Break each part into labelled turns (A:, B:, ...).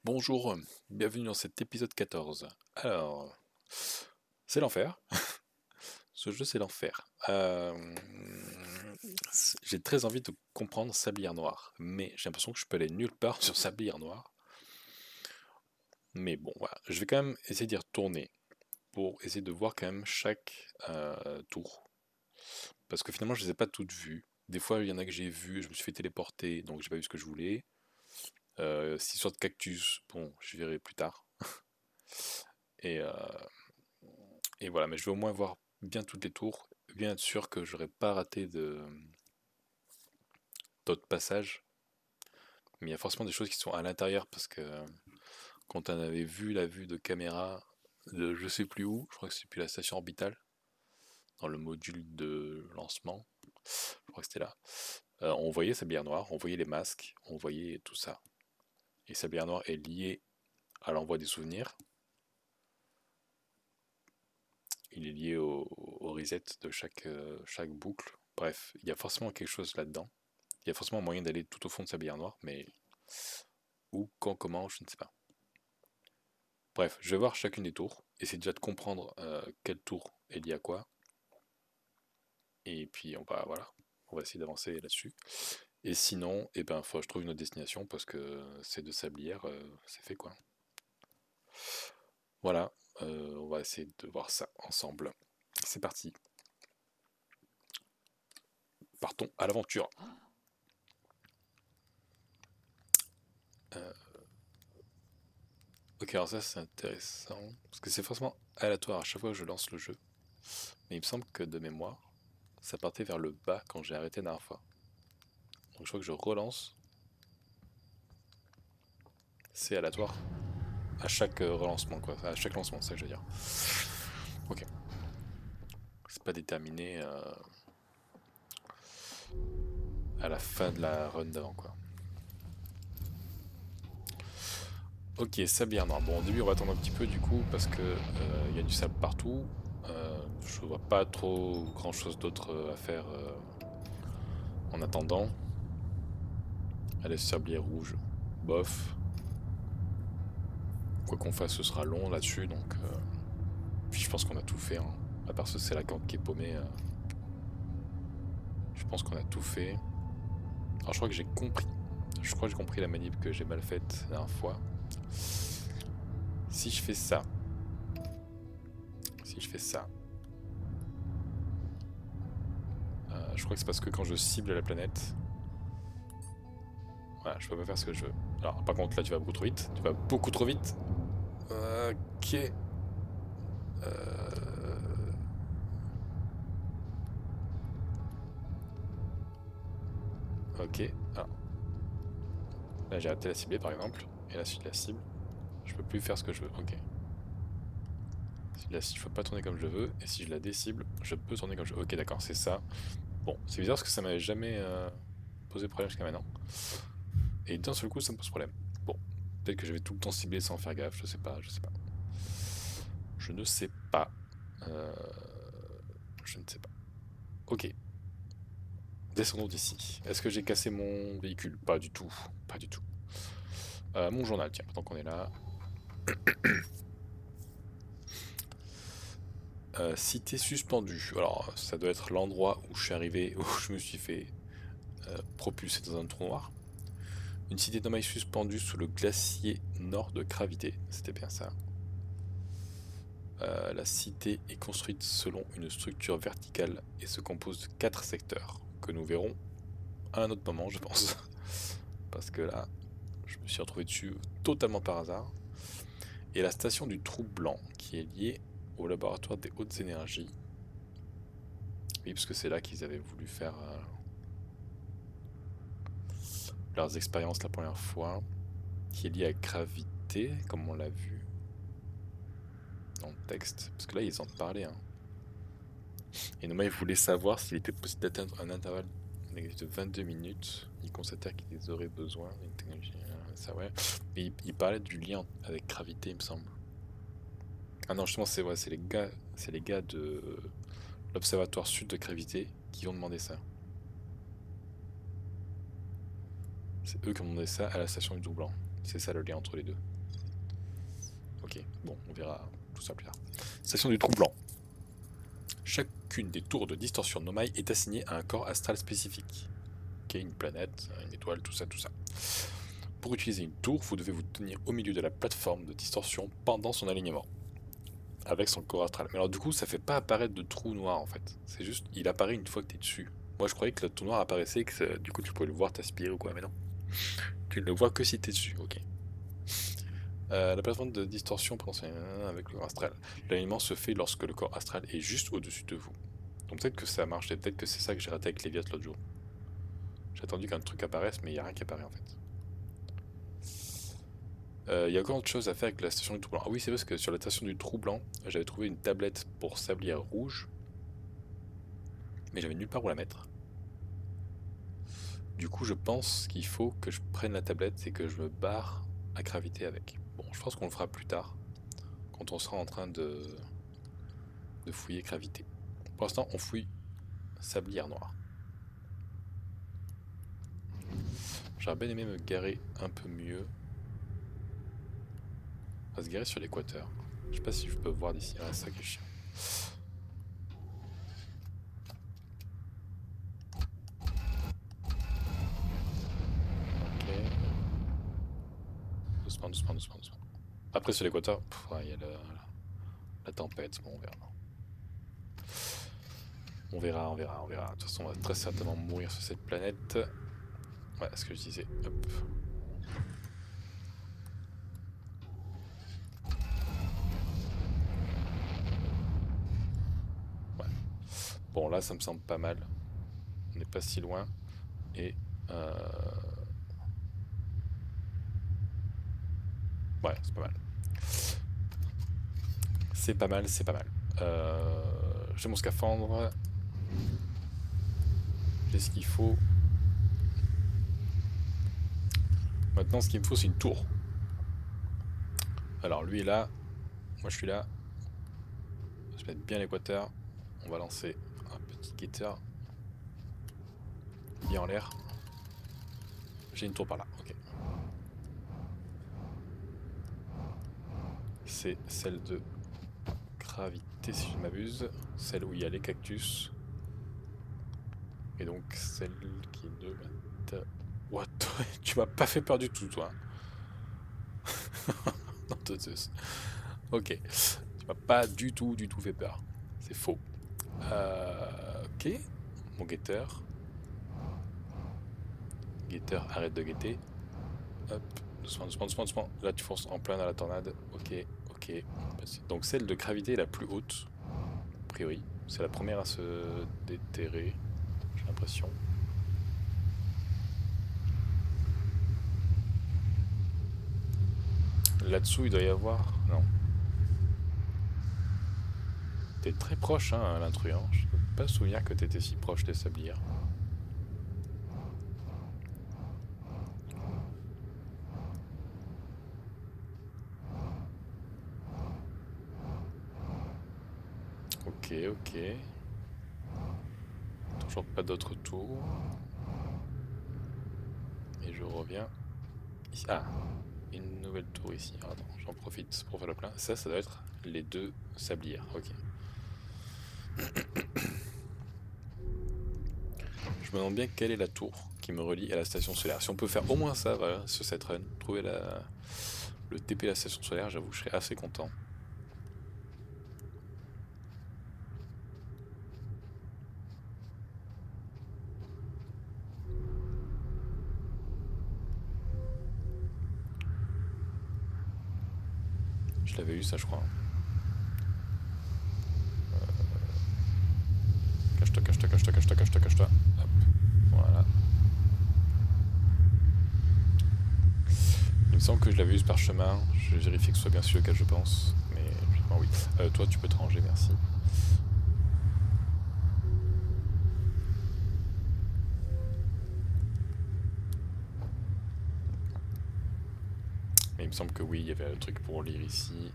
A: Bonjour, bienvenue dans cet épisode 14. Alors, c'est l'enfer. Ce jeu, c'est l'enfer. J'ai très envie de comprendre Sablière Noire, mais j'ai l'impression que je peux aller nulle part sur Sablière Noire. Mais bon, voilà. Je vais quand même essayer d'y retourner pour essayer de voir quand même chaque tour. Parce que finalement, je les ai pas toutes vues. Des fois, il y en a que j'ai vues, je me suis fait téléporter, donc j'ai pas vu ce que je voulais. Six sortes de cactus, bon, je verrai plus tard. Et, euh, Et voilà, mais je vais au moins voir bien toutes les tours, bien être sûr que j'aurai pas raté d'autres passages. Mais il y a forcément des choses qui sont à l'intérieur parce que quand on avait vu la vue de caméra de je sais plus où, je crois que c'est plus la station orbitale, dans le module de lancement, je crois que c'était là. On voyait Sablière Noire, on voyait les masques, on voyait tout ça. Et Sablière Noire est lié à l'envoi des souvenirs. Il est lié au reset de chaque boucle. Bref, il y a forcément quelque chose là-dedans. Il y a forcément moyen d'aller tout au fond de Sablière Noire, mais où, quand, comment, je ne sais pas. Bref, je vais voir chacune des tours, essayer déjà de comprendre quel tour est lié à quoi, et puis on va essayer d'avancer là-dessus. Et sinon, eh ben, faut que je trouve une autre destination parce que c'est de Sablière, c'est fait quoi. Voilà, on va essayer de voir ça ensemble. C'est parti, partons à l'aventure. Euh, ok, alors ça c'est intéressant, parce que c'est forcément aléatoire à chaque fois que je lance le jeu. Mais il me semble que de mémoire, ça partait vers le bas quand j'ai arrêté la dernière fois. Donc je crois que je relance. C'est aléatoire à chaque relancement, quoi. À chaque lancement, c'est ça que je veux dire. Ok. C'est pas déterminé à la fin de la run d'avant, quoi. Ok, sablière noire. Bon, au début, on va attendre un petit peu du coup parce que il y a du sable partout. Je vois pas trop grand chose d'autre à faire en attendant. Allez, sablière rouge. Bof. Quoi qu'on fasse, ce sera long là-dessus, donc. Puis je pense qu'on a tout fait. Hein. À part ce, c'est la corde qui est paumée. Je pense qu'on a tout fait. Alors je crois que j'ai compris. Je crois que j'ai compris la manip que j'ai mal faite la dernière fois. Si je fais ça. Si je fais ça. Je crois que c'est parce que quand je cible la planète. Voilà, je peux pas faire ce que je veux. Alors par contre là tu vas beaucoup trop vite. Tu vas beaucoup trop vite. Ok. Ok. Ah. Là j'ai raté la cibler par exemple. Et là si je la cible, je peux plus faire ce que je veux. Ok. Si là, si je peux pas tourner comme je veux, et si je la décible, je peux tourner comme je veux. Ok, d'accord, c'est ça. Bon, c'est bizarre parce que ça m'avait jamais posé problème jusqu'à maintenant. Et d'un seul coup, ça me pose problème. Bon, peut-être que je vais tout le temps cibler sans faire gaffe, je sais pas, je sais pas. Je ne sais pas. Euh, Je ne sais pas. Ok, descendons d'ici. Est-ce que j'ai cassé mon véhicule? Pas du tout, pas du tout. Mon journal, tiens, pendant qu'on est là. Cité suspendue. Alors, ça doit être l'endroit où je suis arrivé, où je me suis fait propulser dans un trou noir. Une cité de mailles suspendue sous le glacier nord de Gravité. C'était bien ça. La cité est construite selon une structure verticale et se compose de 4 secteurs que nous verrons à un autre moment, je pense. Parce que là, je me suis retrouvé dessus totalement par hasard. Et la station du trou blanc qui est liée au laboratoire des hautes énergies. Oui, parce que c'est là qu'ils avaient voulu faire leurs expériences la première fois. Qui est liée à Gravité, comme on l'a vu dans le texte. Parce que là, ils en parlaient. Hein. Et Noma, il voulait savoir s'il était possible d'atteindre un intervalle de 22 minutes. Il constatait qu'ils auraient besoin d'une technologie. Ça, ouais. Mais il parlait du lien avec gravité, il me semble. Ah non, justement, c'est les gars de l'Observatoire Sud de Gravité qui ont demandé ça. C'est eux qui ont demandé ça à la station du Doublant. C'est ça le lien entre les deux. Ok, bon, on verra tout ça plus tard. Station du trou blanc. Chacune des tours de distorsion Nomai est assignée à un corps astral spécifique. Ok, une planète, une étoile, tout ça, tout ça. Pour utiliser une tour, vous devez vous tenir au milieu de la plateforme de distorsion pendant son alignement. Avec son corps astral. Mais alors du coup, ça fait pas apparaître de trou noir en fait. C'est juste, il apparaît une fois que t'es dessus. Moi je croyais que le trou noir apparaissait et que du coup tu pouvais le voir t'aspirer ou quoi, mais non. Tu ne le vois que si t'es dessus, ok. La plateforme de distorsion pendant avec le corps astral. L'alignement se fait lorsque le corps astral est juste au-dessus de vous. Donc peut-être que ça marche, et peut-être que c'est ça que j'ai raté avec Léviat l'autre jour. J'ai attendu qu'un truc apparaisse, mais il n'y a rien qui apparaît en fait. Il y a encore autre chose à faire avec la station du trou blanc. Ah oui, c'est parce que sur la station du trou blanc, j'avais trouvé une tablette pour sablière rouge, mais j'avais nulle part où la mettre. Du coup, je pense qu'il faut que je prenne la tablette et que je me barre à gravité avec. Bon, je pense qu'on le fera plus tard, quand on sera en train de fouiller gravité. Pour l'instant, on fouille sablière noire. J'aurais bien aimé me garer un peu mieux. On va se garer sur l'équateur. Je sais pas si je peux voir d'ici. Ah, c'est ça qui est chiant. Ok. Doucement, doucement, doucement, doucement. Après, sur l'équateur, il y a la tempête. Bon, on verra. On verra, on verra, on verra. De toute façon, on va très certainement mourir sur cette planète. Ouais, ce que je disais. Hop. Ouais. Bon, là, ça me semble pas mal. On n'est pas si loin. Et... ouais, c'est pas mal. C'est pas mal, c'est pas mal. J'ai mon scaphandre. J'ai ce qu'il faut. Maintenant, ce qu'il me faut, c'est une tour. Alors, lui est là. Moi, je suis là. On va se mettre bien l'équateur. On va lancer un petit guetteur. Bien en l'air. J'ai une tour par là. Ok. C'est celle de gravité, si je ne m'abuse. Celle où il y a les cactus. Et donc, celle qui ne... What? Tu m'as pas fait peur du tout, toi. Non, ok. Tu m'as pas du tout fait peur. C'est faux. Ok. Mon guetteur. Guetteur, arrête de guetter. Hop. Doucement, doucement, doucement, doucement. Là, tu fonces en plein dans la tornade. Ok, ok. Donc, celle de gravité est la plus haute. A priori. C'est la première à se déterrer. J'ai l'impression. Là-dessous, il doit y avoir... Non. T'es très proche, hein, l'intrus. Hein. Je ne peux pas me souvenir que t'étais si proche des sablières. Ok, ok. Toujours pas d'autres tours. Et je reviens ici. Ah, une nouvelle tour ici. Ah, attends, j'en profite pour faire le plein. Ça doit être les deux sablières. Ok. Je me demande bien quelle est la tour qui me relie à la station solaire. Si on peut faire au moins ça, voilà, sur cette run, trouver le TP de la station solaire, j'avoue que je serais assez content. Je l'avais eu ça, je crois. Cache-toi, cache-toi, cache-toi, cache-toi, cache-toi, cache-toi. Hop, voilà. Il me semble que je l'avais eu ce parchemin. Je vérifie que ce soit bien sûr lequel je pense. Mais oui. Toi, tu peux te ranger, merci. Mais il me semble que oui, il y avait un truc pour lire ici.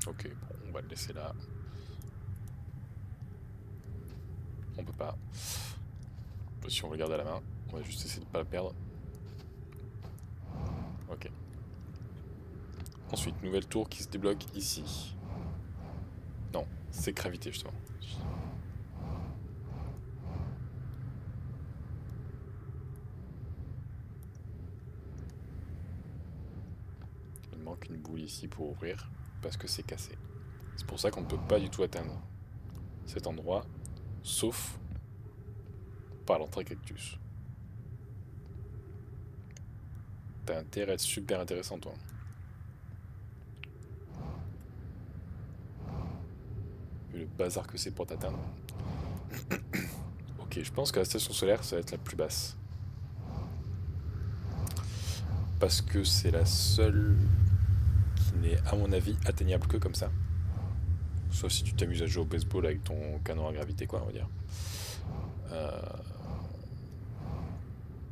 A: Ok, bon, on va le laisser là. peut pas. Si on le garde à la main, on va juste essayer de pas le perdre. Ok. Ensuite, nouvelle tour qui se débloque ici. Non, c'est gravité justement. Il manque une boule ici pour ouvrir, parce que c'est cassé. C'est pour ça qu'on ne peut pas du tout atteindre cet endroit, sauf par l'entrée cactus. T'as intérêt à être super intéressant, toi. Vu le bazar que c'est pour t'atteindre. Ok, je pense que la station solaire, ça va être la plus basse. Parce que c'est la seule qui n'est, à mon avis, atteignable que comme ça. Sauf si tu t'amuses à jouer au baseball avec ton canon à gravité, quoi, on va dire.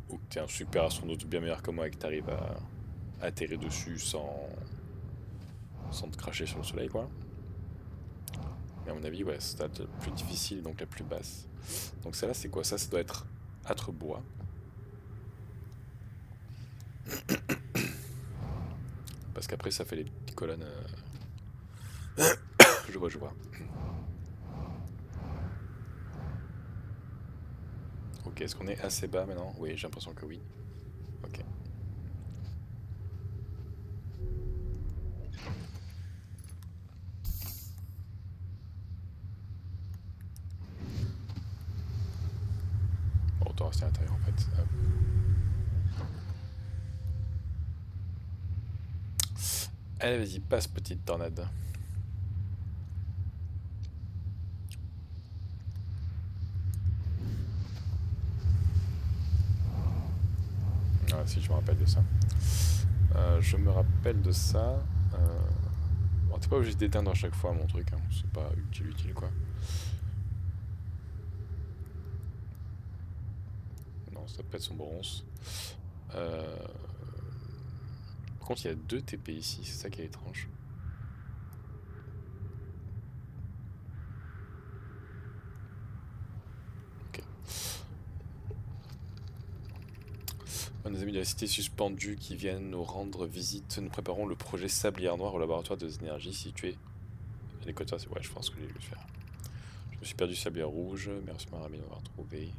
A: Ou que t'es un super astronaute bien meilleur que moi et que t'arrives à atterrir dessus sans te cracher sur le soleil, quoi. Mais à mon avis, ouais, c'est la plus difficile, donc la plus basse. Donc celle-là, c'est quoi? Ça doit être Âtre-bois. Parce qu'après, ça fait les petites colonnes. Je vois, je vois. Ok, est-ce qu'on est assez bas maintenant? Oui, j'ai l'impression que oui. Ok. Bon, autant rester à l'intérieur en fait. Hop. Allez, vas-y, passe petite tornade. Ah, si, je me rappelle de ça. Je me rappelle de ça. Bon, t'es pas obligé d'éteindre à chaque fois mon truc, hein. C'est pas utile quoi. Non, ça pète son bronze. Par contre, il y a 2 TP ici, c'est ça qui est étrange. Ok. Nos amis de la cité suspendue qui viennent nous rendre visite, nous préparons le projet Sablière Noire au laboratoire des énergies situé à l'équateur. Ouais, je pense que j'ai dû le faire. Je me suis perdu Sablière Rouge, merci Marami de m'avoir trouvé.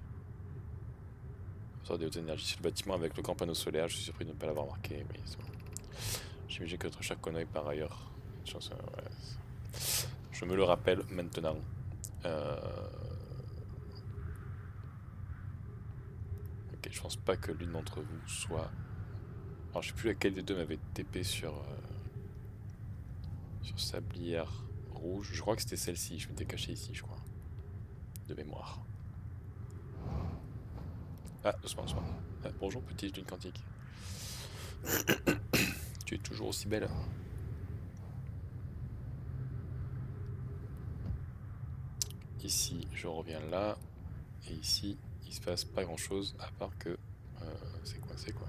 A: Sort des hautes énergies sur le bâtiment avec le grand panneau solaire, je suis surpris de ne pas l'avoir marqué. Oui, c'est bon. J'imagine que notre cher Konoe par ailleurs. Ouais. Je me le rappelle maintenant. Ok, je pense pas que l'une d'entre vous soit. Alors je sais plus laquelle des deux m'avait TP sur Sablière Rouge. Je crois que c'était celle-ci, je m'étais caché ici, je crois. De mémoire. Ah, doucement. Ah, bonjour petite lune quantique. Tu es toujours aussi belle. Ici, je reviens là. Et ici, il se passe pas grand chose à part que. C'est quoi?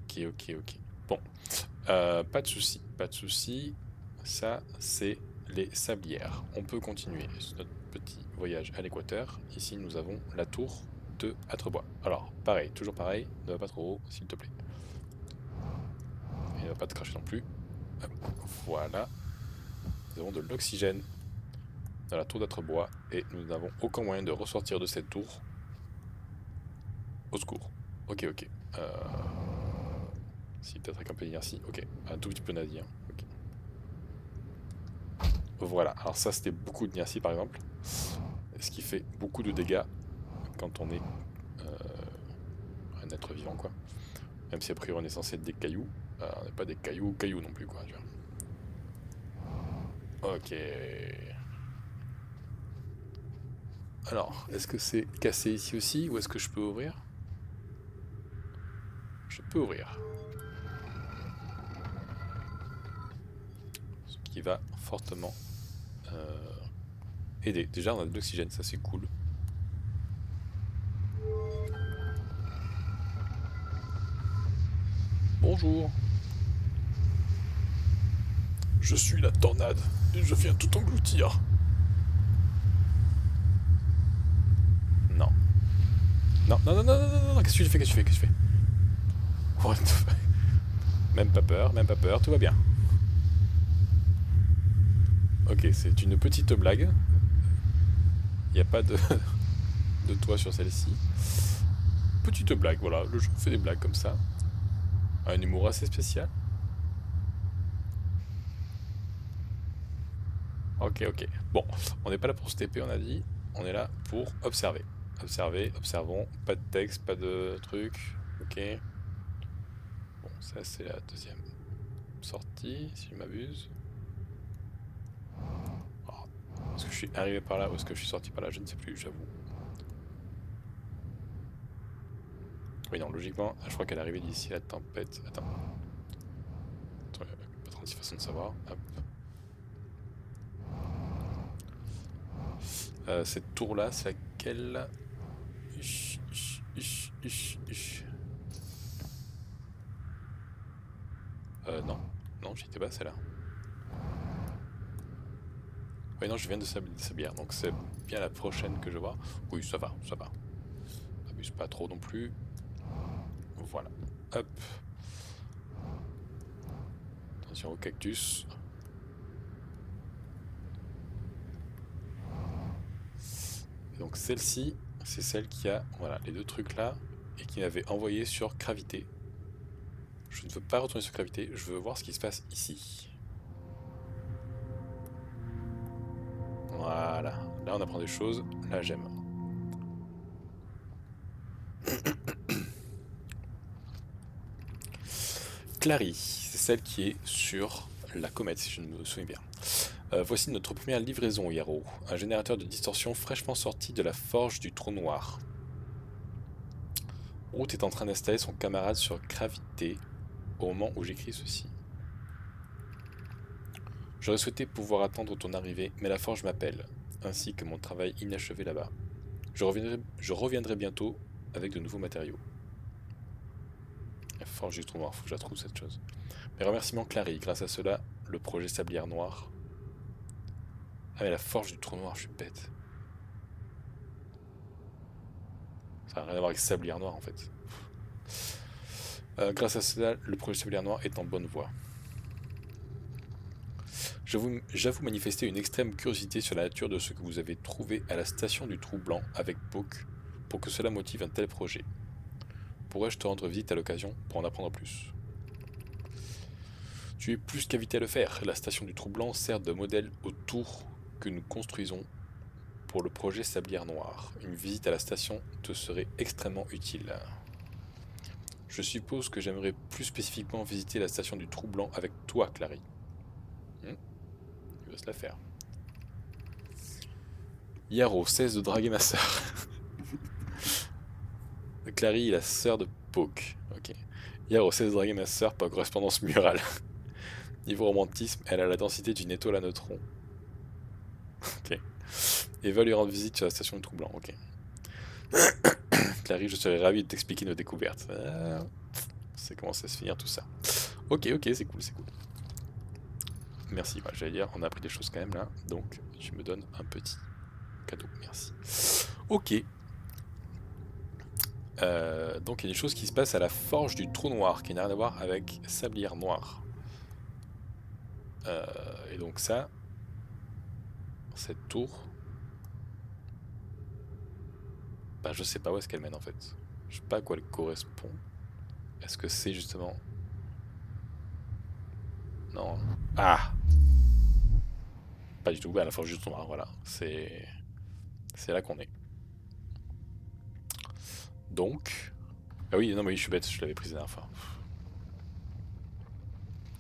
A: Ok. Bon. Pas de souci. Ça, c'est les sablières. On peut continuer notre petit voyage à l'équateur. Ici, nous avons la tour de Âtre-bois. Alors, toujours pareil, ne va pas trop haut, s'il te plaît. Et ne va pas te cracher non plus. Hop, voilà. Nous avons de l'oxygène dans la tour d'Âtre-bois et nous n'avons aucun moyen de ressortir de cette tour. Au secours. Ok. Si, peut-être avec un peu d'inertie. Ok, un tout petit peu nadir. Ok. Voilà, alors ça c'était beaucoup d'inertie par exemple. Ce qui fait beaucoup de dégâts quand on est un être vivant quoi. Même si a priori on est censé être des cailloux, on n'est pas des cailloux non plus quoi. Tu vois. Ok. Alors, est-ce que c'est cassé ici aussi ou est-ce que je peux ouvrir? Je peux ouvrir. Ce qui va fortement aider. Déjà on a de l'oxygène, ça c'est cool. Bonjour. Je suis la tornade et je viens tout engloutir. Non. Non, non, non, non, non, non, non, qu'est-ce que tu fais, qu'est-ce que tu fais, What the fuck. Même pas peur, tout va bien. Ok, c'est une petite blague. Il n'y a pas de, de toit sur celle-ci. Petite blague, voilà, le jeu fait des blagues comme ça. Un humour assez spécial. Ok, ok. Bon, on n'est pas là pour se TP, on a dit. On est là pour observer. Observer, observons. Pas de texte, pas de truc. Ok. Bon, ça c'est la deuxième sortie, si je m'abuse. Oh, est-ce que je suis arrivé par là ou est-ce que je suis sorti par là? Je ne sais plus, j'avoue. Oui, non, logiquement, je crois qu'elle est arrivée d'ici la tempête. Attends. Attends, il y a pas 36 façons de savoir. Hop. Cette tour-là, c'est laquelle? Non. Non, j'y étais pas, celle-là. Oui, non, je viens de Sablière, donc c'est bien la prochaine que je vois. Oui, ça va, ça va. Abuse pas trop non plus. Voilà. Hop. Attention au cactus. Et donc celle-ci, c'est celle qui a, voilà, les deux trucs là, et qui m'avait envoyé sur gravité. Je ne veux pas retourner sur gravité, je veux voir ce qui se passe ici. Voilà, là on apprend des choses, là j'aime. Clary, c'est celle qui est sur la comète, si je ne me souviens bien. Voici notre première livraison, Yarrow. Un générateur de distorsion fraîchement sorti de la forge du trou noir. Root est en train d'installer son camarade sur gravité au moment où j'écris ceci. J'aurais souhaité pouvoir attendre ton arrivée, mais la forge m'appelle, ainsi que mon travail inachevé là-bas. Je reviendrai bientôt avec de nouveaux matériaux. La forge du trou noir, faut que je la trouve cette chose. Mes remerciements Clary, grâce à cela, le projet Sablière Noire. Ah mais la forge du trou noir, je suis bête. Ça n'a rien à voir avec Sablière Noire en fait. Grâce à cela, le projet Sablière Noire est en bonne voie. J'avoue manifester une extrême curiosité sur la nature de ce que vous avez trouvé à la station du Trou Blanc avec Poke pour que cela motive un tel projet. Pourrais-je te rendre visite à l'occasion pour en apprendre plus? Tu es plus qu'invité à le faire. La station du Trou Blanc sert de modèle au tour que nous construisons pour le projet Sablière Noire. Une visite à la station te serait extrêmement utile. Je suppose que j'aimerais plus spécifiquement visiter la station du Trou Blanc avec toi, Clary. Il va se la faire. Yarrow, cesse de draguer ma sœur. Clary est la sœur de Poke. Ok. Yarrow, cesse de draguer ma sœur par correspondance murale. Niveau romantisme, elle a la densité d'une étoile à neutrons. Ok. Et va lui rendre visite sur la station du Trou Blanc. Ok. Clary, je serais ravi de t'expliquer nos découvertes. Ça commence à se finir tout ça. Ok, ok, c'est cool, c'est cool. Merci, bah, j'allais dire, on a appris des choses quand même là, donc tu me donnes un petit cadeau, merci. Ok. Donc il y a des choses qui se passent à la forge du trou noir, qui n'a rien à voir avec Sablière Noire. Et donc ça, cette tour, bah je sais pas où est-ce qu'elle mène en fait. Je sais pas à quoi elle correspond. Est-ce que c'est justement... Non. Ah! Pas du tout, bah, la forge du trou noir, voilà. C'est là qu'on est. Donc... Ah oui, non mais oui, je suis bête, je l'avais prise la dernière fois.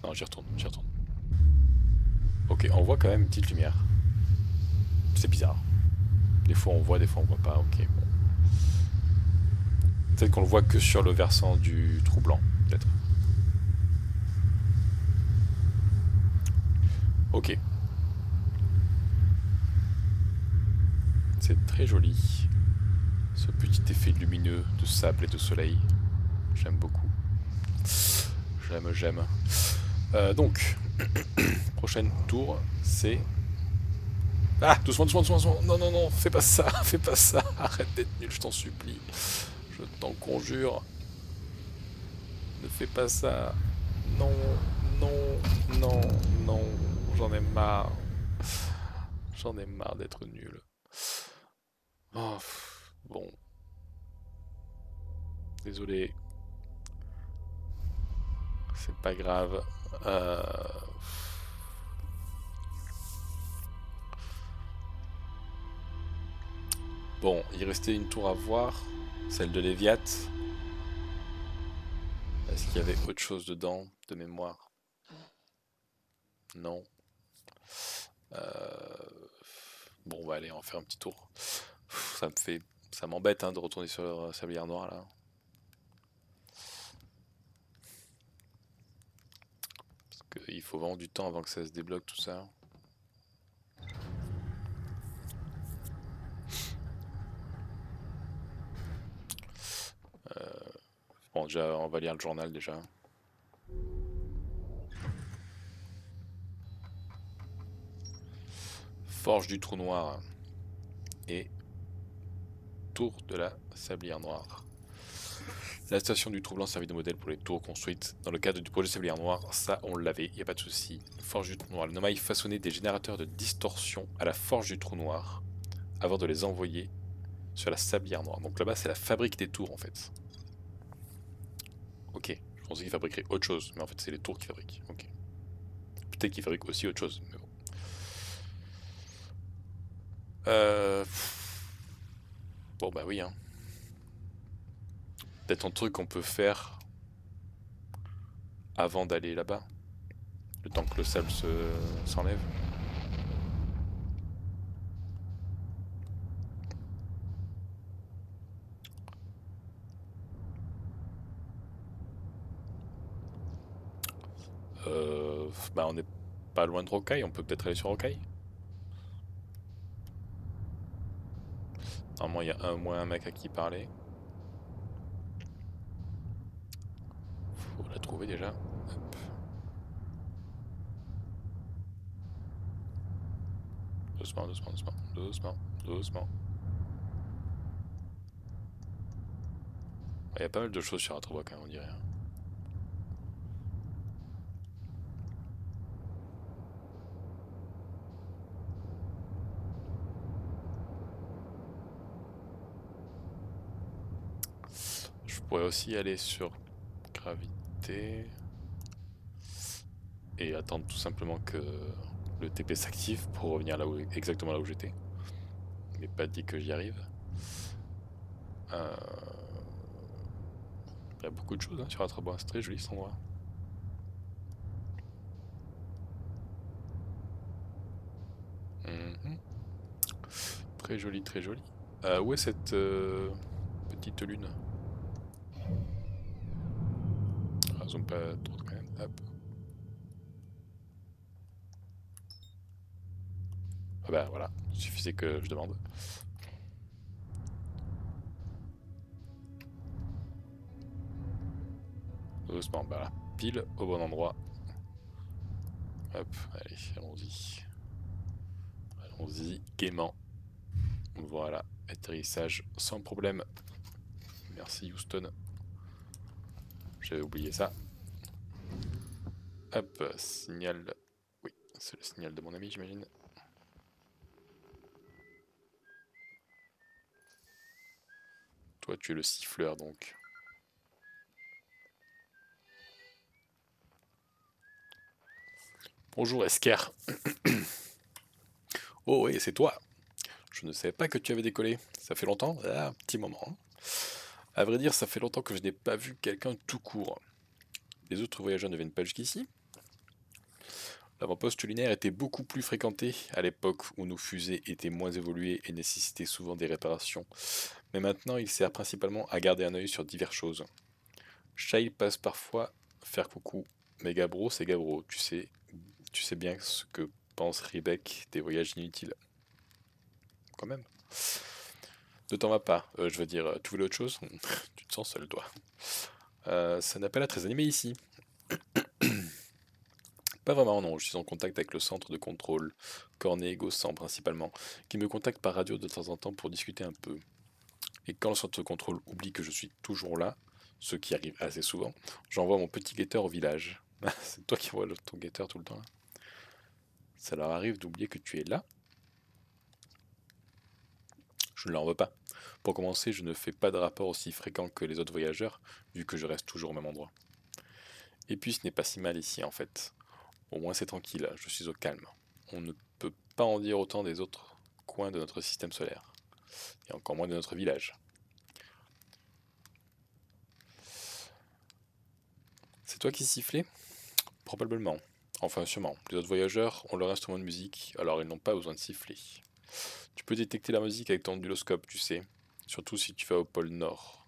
A: Non, j'y retourne, j'y retourne. Ok, on voit quand même une petite lumière. C'est bizarre. Des fois on voit, des fois on voit pas, ok, bon. Peut-être qu'on le voit que sur le versant du trou blanc, peut-être. Ok. C'est très joli. Ce petit effet lumineux de sable et de soleil. J'aime beaucoup. J'aime. Donc, Prochaine tour, c'est... Ah, doucement, doucement, doucement, doucement. Non, non, non, fais pas ça, fais pas ça. Arrête d'être nul, je t'en supplie. Je t'en conjure. Ne fais pas ça. Non, non, non, non. J'en ai marre. J'en ai marre d'être nul. Oh, bon. Désolé. C'est pas grave. Euh, Bon, il restait une tour à voir. Celle de Léviat. Est-ce qu'il y avait autre chose dedans, de mémoire? Non. Bon, on va aller en faire un petit tour. Ça me fait... Ça m'embête hein, de retourner sur la sablière noire là. Parce qu'il faut vraiment du temps avant que ça se débloque tout ça. Bon, déjà, on va lire le journal déjà. Forge du trou noir et tour de la sablière noire. La station du trou blanc servit de modèle pour les tours construites dans le cadre du projet sablière noire. Ça, on l'avait, il n'y a pas de souci. Forge du trou noir. Le Nomaï façonnait des générateurs de distorsion à la forge du trou noir avant de les envoyer sur la sablière noire. Donc là-bas, c'est la fabrique des tours en fait. Ok, je pensais qu'ils fabriqueraient autre chose, mais en fait, c'est les tours qui fabriquent. Ok. Peut-être qu'ils fabriquent aussi autre chose, mais bon. Euh... Bon bah oui, hein. Peut-être un truc qu'on peut faire avant d'aller là-bas. Le temps que le sable s'enlève. Bah on n'est pas loin de Rocaille, on peut peut-être aller sur Rocaille. Normalement il y a au moins un mec à qui parler. Faut la trouver déjà. Hop. Doucement, doucement, doucement, doucement, doucement. Il y a pas mal de choses sur Atroboc, hein, on dirait. Je pourrais aussi aller sur Gravité et attendre tout simplement que le TP s'active pour revenir là où, exactement là où j'étais. Mais pas dit que j'y arrive. Il y a beaucoup de choses hein, sur Atroboc, c'est très joli cet endroit. Mhm. Très joli, très joli. Où est cette petite lune? Ah, zoom pas trop quand même. Hop. Ah bah voilà, il suffisait que je demande. Doucement, bah là, pile au bon endroit. Hop, allez, allons-y. Allons-y, gaiement. Voilà, atterrissage sans problème. Merci Houston. J'avais oublié ça. Hop, signal. Oui, c'est le signal de mon ami, j'imagine. Toi, tu es le siffleur donc. Bonjour Esker. Oh oui, c'est toi. Je ne savais pas que tu avais décollé. Ça fait longtemps? Ah, un petit moment. Hein. À vrai dire, ça fait longtemps que je n'ai pas vu quelqu'un tout court. Les autres voyageurs ne viennent pas jusqu'ici? L'avant-poste lunaire était beaucoup plus fréquenté à l'époque où nos fusées étaient moins évoluées et nécessitaient souvent des réparations. Mais maintenant, il sert principalement à garder un œil sur diverses choses. Shail passe parfois faire coucou. Mais Gabro, c'est Gabro. Tu sais bien ce que pense Riebeck des voyages inutiles. Quand même. Ne t'en vas pas. Je veux dire, tu voulais autre chose? Tu te sens seul, toi. Ça n'a pas l'air très animé ici. Pas vraiment, non. Je suis en contact avec le centre de contrôle, Cornet et Gossan principalement, qui me contactent par radio de temps en temps pour discuter un peu. Et quand le centre de contrôle oublie que je suis toujours là, ce qui arrive assez souvent, j'envoie mon petit guetteur au village. C'est toi qui envoies ton guetteur tout le temps là. Ça leur arrive d'oublier que tu es là? Je ne leur veux pas. Pour commencer, je ne fais pas de rapport aussi fréquent que les autres voyageurs, vu que je reste toujours au même endroit. Et puis ce n'est pas si mal ici en fait. Au moins c'est tranquille, je suis au calme. On ne peut pas en dire autant des autres coins de notre système solaire, et encore moins de notre village. C'est toi qui sifflais? Probablement. Enfin sûrement. Les autres voyageurs ont leur instrument de musique, alors ils n'ont pas besoin de siffler. Tu peux détecter la musique avec ton onduloscope, tu sais. Surtout si tu vas au pôle Nord.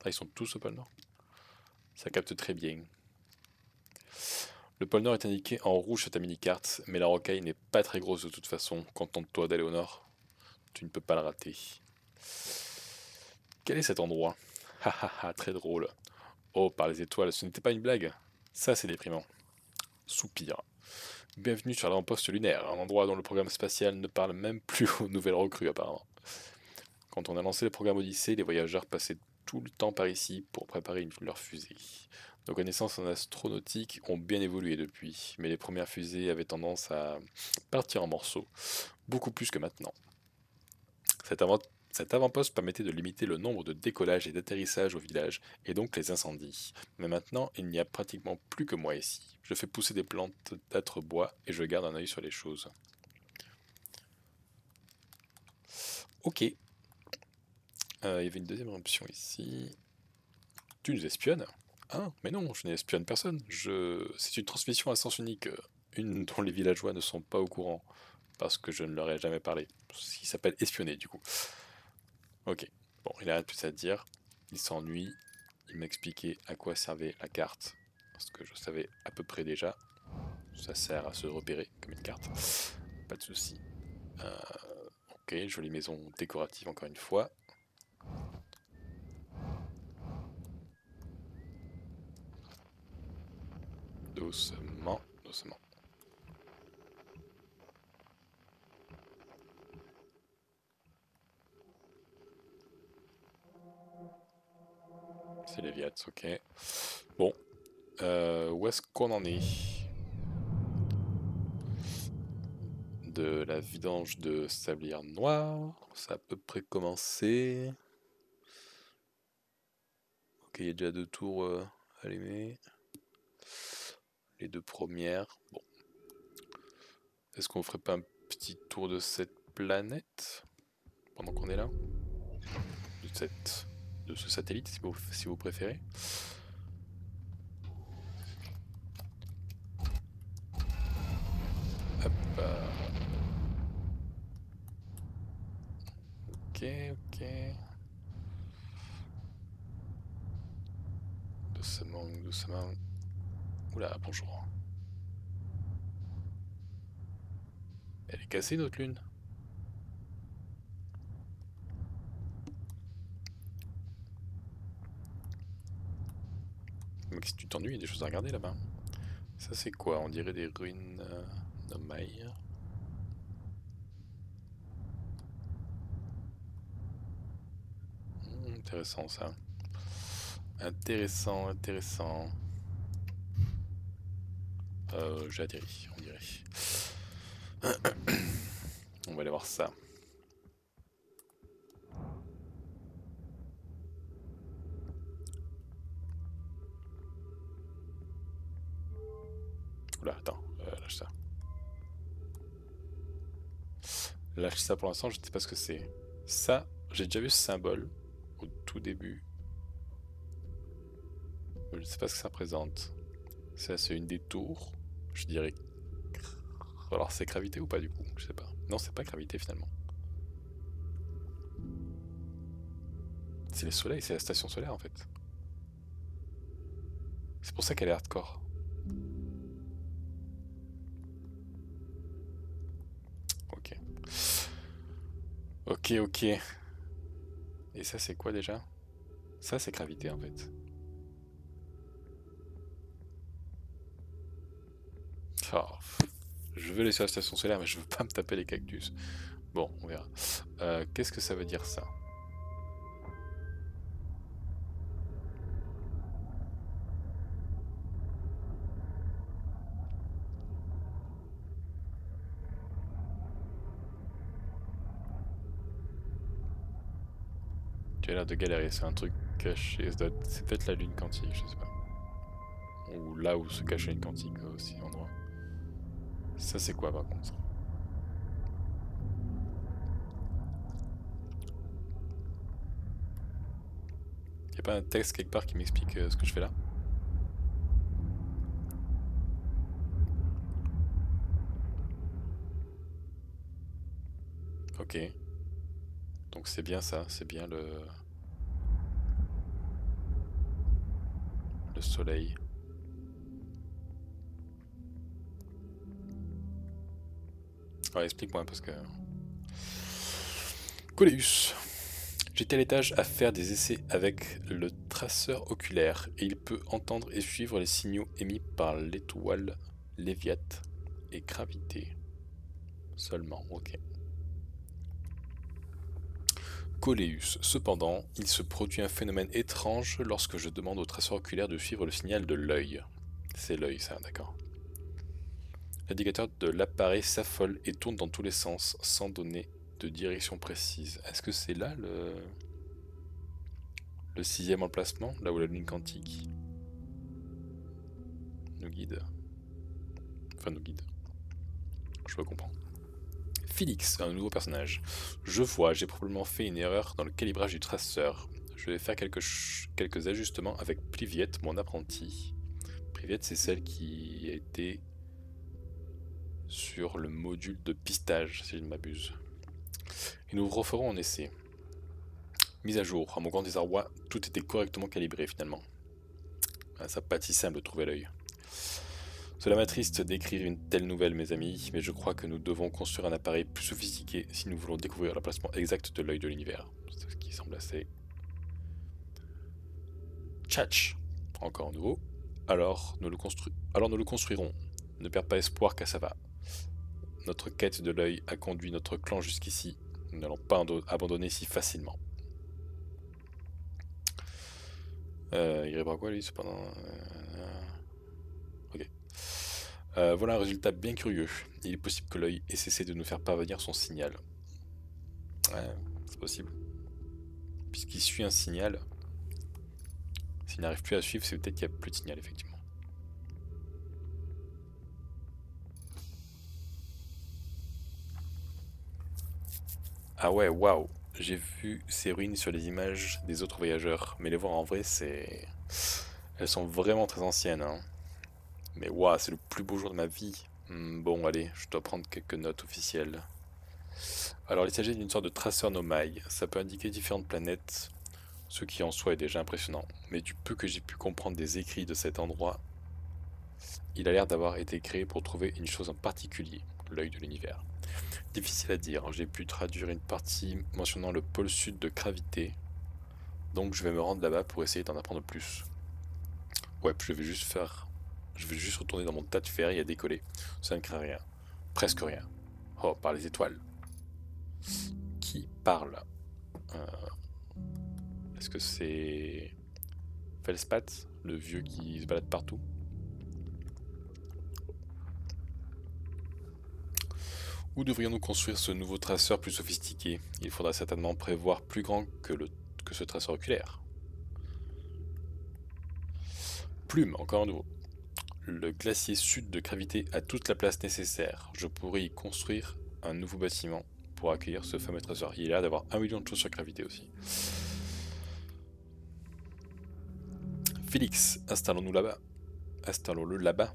A: Ah, ils sont tous au pôle Nord? Ça capte très bien. Le pôle Nord est indiqué en rouge sur ta mini-carte, mais la rocaille n'est pas très grosse de toute façon. Contente-toi d'aller au Nord. Tu ne peux pas le rater. Quel est cet endroit? Ha ha ha, très drôle. Oh, par les étoiles, ce n'était pas une blague. Ça, c'est déprimant. Soupir. Bienvenue sur l'avant-poste lunaire, un endroit dont le programme spatial ne parle même plus aux nouvelles recrues apparemment. Quand on a lancé le programme Odyssée, les voyageurs passaient tout le temps par ici pour préparer leur fusée. Nos connaissances en astronautique ont bien évolué depuis, mais les premières fusées avaient tendance à partir en morceaux, beaucoup plus que maintenant. Cet avant-poste permettait de limiter le nombre de décollages et d'atterrissages au village, et donc les incendies. Mais maintenant, il n'y a pratiquement plus que moi ici. Je fais pousser des plantes d'âtre bois et je garde un œil sur les choses. Ok. Il y avait une deuxième option ici. Tu nous espionnes? Ah, mais non, je n'espionne personne. C'est une transmission à sens unique, une dont les villageois ne sont pas au courant, parce que je ne leur ai jamais parlé. Ce qui s'appelle espionner, du coup. Ok, bon, il a rien de plus à dire. Il s'ennuie. Il m'expliquait à quoi servait la carte, parce que je savais à peu près déjà. Ça sert à se repérer comme une carte. Pas de souci. Euh, ok, jolie maison décorative encore une fois. Doucement, doucement. C'est les Viats, ok. Bon, où est-ce qu'on en est? De la vidange de sablière noire, ça a à peu près commencé. Ok, il y a déjà 2 tours allumées. Les 2 premières. Bon. Est-ce qu'on ferait pas un petit tour de cette planète pendant qu'on est là? De ce satellite, si vous préférez. Hop. Ok, ok. Doucement, doucement. Oula, bonjour. Elle est cassée notre lune. Mec, si tu t'ennuies, il y a des choses à regarder là-bas. Ça c'est quoi? On dirait des ruines Nomai. Intéressant ça. Intéressant, intéressant. J'ai atterri, on dirait. On va aller voir ça. Oula, attends, lâche ça. Lâche ça pour l'instant, je ne sais pas ce que c'est. Ça, j'ai déjà vu ce symbole au tout début. Je ne sais pas ce que ça représente. Ça, c'est une des tours. Je dirais. Alors, c'est gravité ou pas du coup? Je sais pas. Non, c'est pas gravité finalement. C'est les soleils, c'est la station solaire en fait. C'est pour ça qu'elle est hardcore. Ok. Ok, ok. Et ça, c'est quoi déjà? Ça, c'est gravité en fait. Oh, je veux aller sur la station solaire, mais je veux pas me taper les cactus. Bon, on verra. Qu'est-ce que ça veut dire ça? Tu as l'air de galérer, c'est un truc caché. C'est peut-être la lune quantique, je sais pas. Ou là où se cache la lune quantique aussi, endroit. Ça c'est quoi par contre? Y'a pas un texte quelque part qui m'explique ce que je fais là? Ok. Donc c'est bien ça, c'est bien le soleil. Alors explique-moi parce que... Coléus. J'étais à l'étage à faire des essais avec le traceur oculaire et il peut entendre et suivre les signaux émis par l'étoile, Léviat et gravité. Seulement, ok. Coléus. Cependant, il se produit un phénomène étrange lorsque je demande au traceur oculaire de suivre le signal de l'œil. C'est l'œil, ça, d'accord. L'indicateur de l'appareil s'affole et tourne dans tous les sens sans donner de direction précise. Est-ce que c'est là le sixième emplacement, là où la ligne quantique nous guide? Enfin, nous guide. Je peux comprendre. Félix, un nouveau personnage. Je vois, j'ai probablement fait une erreur dans le calibrage du traceur. Je vais faire quelques ajustements avec Pliviette, mon apprenti. Pliviette, c'est celle qui a été sur le module de pistage, si je ne m'abuse. Et nous referons un essai. Mise à jour. À mon grand désarroi, tout était correctement calibré finalement. Ah, ça pâtissait à me trouver l'œil. Cela m'attriste d'écrire une telle nouvelle, mes amis, mais je crois que nous devons construire un appareil plus sophistiqué si nous voulons découvrir l'emplacement exact de l'œil de l'univers. C'est ce qui semble assez... Tchatch. Encore nouveau. Alors nous le construirons. Ne perds pas espoir car ça va. Notre quête de l'œil a conduit notre clan jusqu'ici. Nous n'allons pas abandonner si facilement. Il répond à quoi lui cependant? Ok. Voilà un résultat bien curieux. Il est possible que l'œil ait cessé de nous faire parvenir son signal. Ouais, c'est possible. Puisqu'il suit un signal, s'il n'arrive plus à suivre, c'est peut-être qu'il n'y a plus de signal, effectivement. Ah ouais, waouh! J'ai vu ces ruines sur les images des autres voyageurs, mais les voir en vrai, c'est... Elles sont vraiment très anciennes, hein. Mais waouh, c'est le plus beau jour de ma vie. Bon, allez, je dois prendre quelques notes officielles. Alors, il s'agit d'une sorte de traceur nomade. Ça peut indiquer différentes planètes, ce qui en soi est déjà impressionnant. Mais du peu que j'ai pu comprendre des écrits de cet endroit, il a l'air d'avoir été créé pour trouver une chose en particulier, l'œil de l'univers. Difficile à dire, j'ai pu traduire une partie mentionnant le pôle sud de gravité, donc je vais me rendre là-bas pour essayer d'en apprendre plus. Ouais, puis je vais juste retourner dans mon tas de fer et à décoller. Ça ne craint rien. Presque rien. Oh, par les étoiles. Qui parle? Euh, Est-ce que c'est Felspat, le vieux qui se balade partout? Où devrions-nous construire ce nouveau traceur plus sophistiqué? Il faudra certainement prévoir plus grand que ce traceur oculaire. Plume, encore un nouveau. Le glacier sud de gravité a toute la place nécessaire. Je pourrais y construire un nouveau bâtiment pour accueillir ce fameux traceur. Il a l'air d'avoir 1 million de choses sur gravité aussi. Félix, installons-nous là-bas. Installons-le là-bas.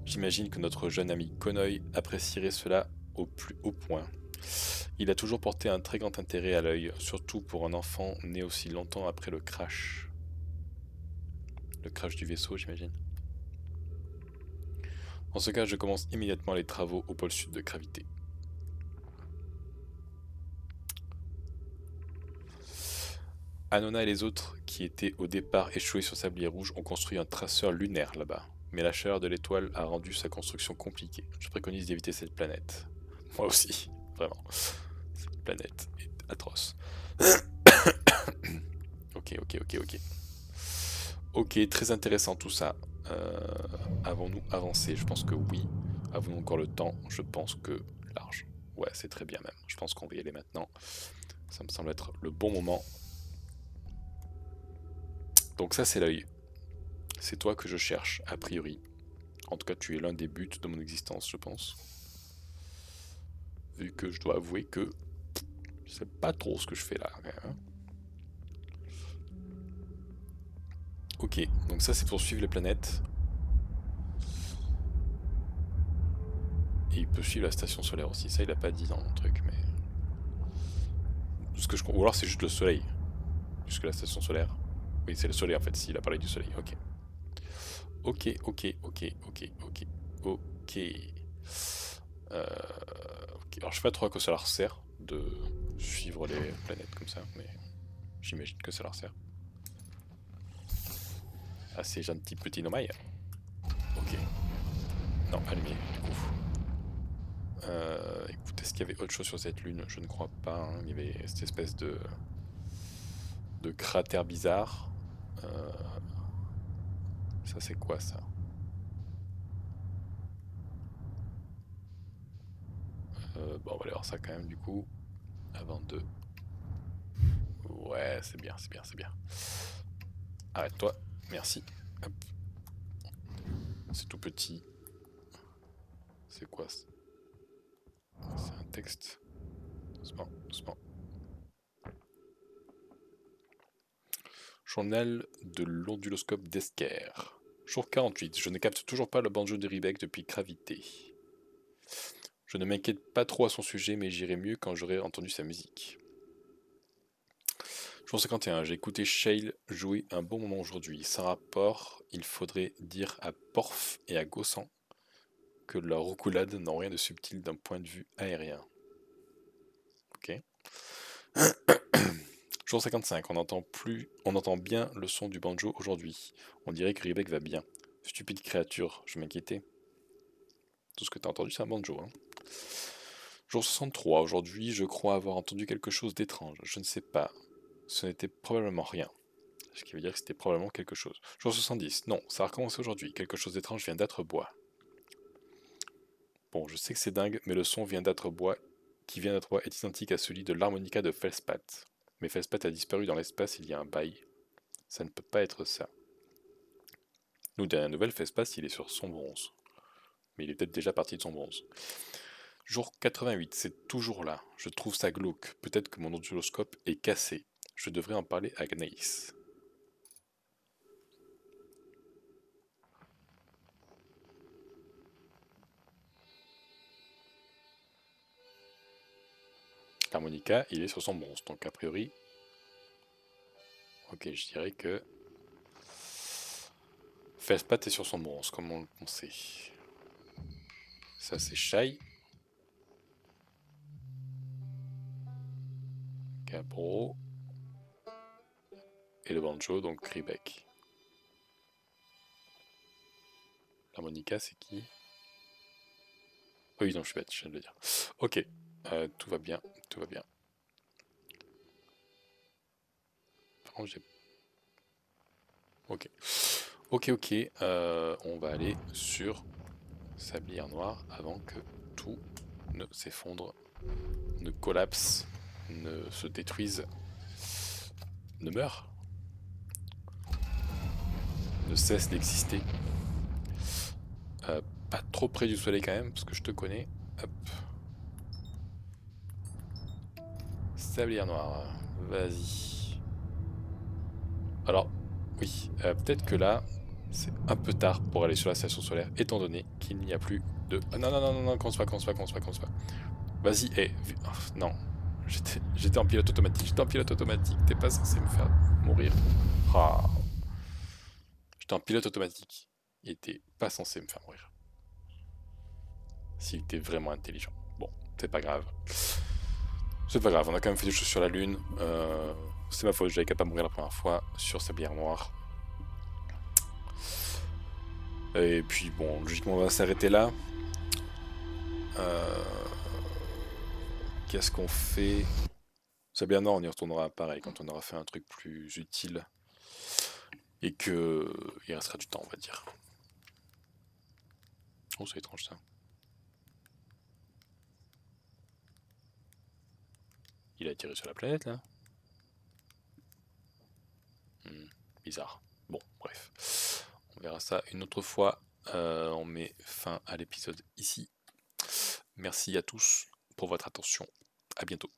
A: J'imagine que notre jeune ami Konoy apprécierait cela au plus haut point. Il a toujours porté un très grand intérêt à l'œil, surtout pour un enfant né aussi longtemps après le crash. Le crash du vaisseau, j'imagine. En ce cas, je commence immédiatement les travaux au pôle sud de gravité. Anona et les autres, qui étaient au départ échoués sur Sablier Rouge, ont construit un traceur lunaire là-bas. mais la chaleur de l'étoile a rendu sa construction compliquée. Je préconise d'éviter cette planète. Moi aussi, vraiment. Cette planète est atroce. Ok, ok, ok, ok. Ok, très intéressant tout ça. Avons-nous avancé? Je pense que oui. Avons-nous encore le temps? Je pense que large. Ouais, c'est très bien même. Je pense qu'on va y aller maintenant. Ça me semble être le bon moment. Donc ça, c'est l'œil. C'est toi que je cherche, a priori. En tout cas, tu es l'un des buts de mon existence, je pense. Vu que je dois avouer que je sais pas trop ce que je fais là. Hein. Ok, donc ça c'est pour suivre les planètes. Et il peut suivre la station solaire aussi. Ça, il a pas dit dans mon truc, mais... Ce que je... Ou alors c'est juste le soleil. Puisque la station solaire... Oui, c'est le soleil en fait, s'il a parlé du soleil. Ok. Ok, ok, ok, ok, ok. Ok. Ok. Alors je sais pas trop à quoi ça leur sert de suivre les planètes comme ça, mais j'imagine que ça leur sert. Ah, c'est gentil petit nomai. Ok. Non, allumé, du coup. Écoute, est-ce qu'il y avait autre chose sur cette lune? Je ne crois pas. Hein. Il y avait cette espèce de cratère bizarre. Ça, c'est quoi ça? Bon, on va aller voir ça quand même, du coup. Avant de... Ouais, c'est bien, c'est bien, c'est bien. Arrête-toi, merci. Hop. C'est tout petit. C'est quoi ça? C'est un texte. Doucement, doucement. Journal de l'onduloscope d'Esker. Jour 48. Je ne capte toujours pas le banjo de Riebeck depuis Gravité. Je ne m'inquiète pas trop à son sujet, mais j'irai mieux quand j'aurai entendu sa musique. Jour 51. J'ai écouté Shale jouer un bon moment aujourd'hui. Sans rapport, il faudrait dire à Porf et à Gossan que leurs roucoulades n'ont rien de subtil d'un point de vue aérien. Ok. Jour 55, on entend bien le son du banjo aujourd'hui. On dirait que Riebeck va bien. Stupide créature, je m'inquiétais. Tout ce que t'as entendu, c'est un banjo. Hein. Jour 63, aujourd'hui, je crois avoir entendu quelque chose d'étrange. Je ne sais pas. Ce n'était probablement rien. Ce qui veut dire que c'était probablement quelque chose. Jour 70, non, ça a recommencé aujourd'hui. Quelque chose d'étrange vient d'Âtre-Bois. Bon, je sais que c'est dingue, mais le son vient d'Âtre-Bois, qui vient d'Âtre-Bois est identique à celui de l'harmonica de Feldspath. Mais Feldspath a disparu dans l'espace il y a un bail. Ça ne peut pas être ça. Nous, dernière nouvelle, Feldspath, il est sur son bronze. Mais il est peut-être déjà parti de son bronze. Jour 88, c'est toujours là. Je trouve ça glauque. Peut-être que mon onduloscope est cassé. Je devrais en parler à Gnaïs. L'harmonica, il est sur son bronze. Donc a priori... Ok, je dirais que... Feldspath est sur son bronze, comme on le pensait. Ça, c'est Shai. Capro. Et le banjo, donc Riebeck. L'harmonica, c'est qui? Oui, non, je suis bête, je viens de le dire. Ok, tout va bien, tout va bien. Par contre, j'ai... Ok. Ok, ok, on va aller sur Sablière Noire avant que tout ne s'effondre, ne collapse, ne se détruise, ne meure, ne cesse d'exister. Pas trop près du soleil quand même, parce que je te connais. Hop. Sablière Noire, vas-y. Alors, oui, peut-être que là, c'est un peu tard pour aller sur la station solaire, étant donné qu'il n'y a plus de... Ah, non, non, non, non, non, commence pas, commence pas, commence pas, commence pas. Vas-y, non. J'étais en pilote automatique, t'es pas censé me faire mourir. Ah. J'étais en pilote automatique, il était pas censé me faire mourir. S'il était vraiment intelligent. Bon, c'est pas grave. C'est pas grave, on a quand même fait des choses sur la lune. C'est ma faute, j'avais qu'à pas mourir la première fois sur Sablière Noire. Et puis bon, logiquement on va s'arrêter là. Qu'est-ce qu'on fait? C'est bien, non, on y retournera pareil quand on aura fait un truc plus utile. Et que il restera du temps, on va dire. Oh, c'est étrange ça. Il a atterri sur la planète là? Hmm, bizarre. Bon, bref. On verra ça une autre fois. On met fin à l'épisode ici. Merci à tous pour votre attention. À bientôt.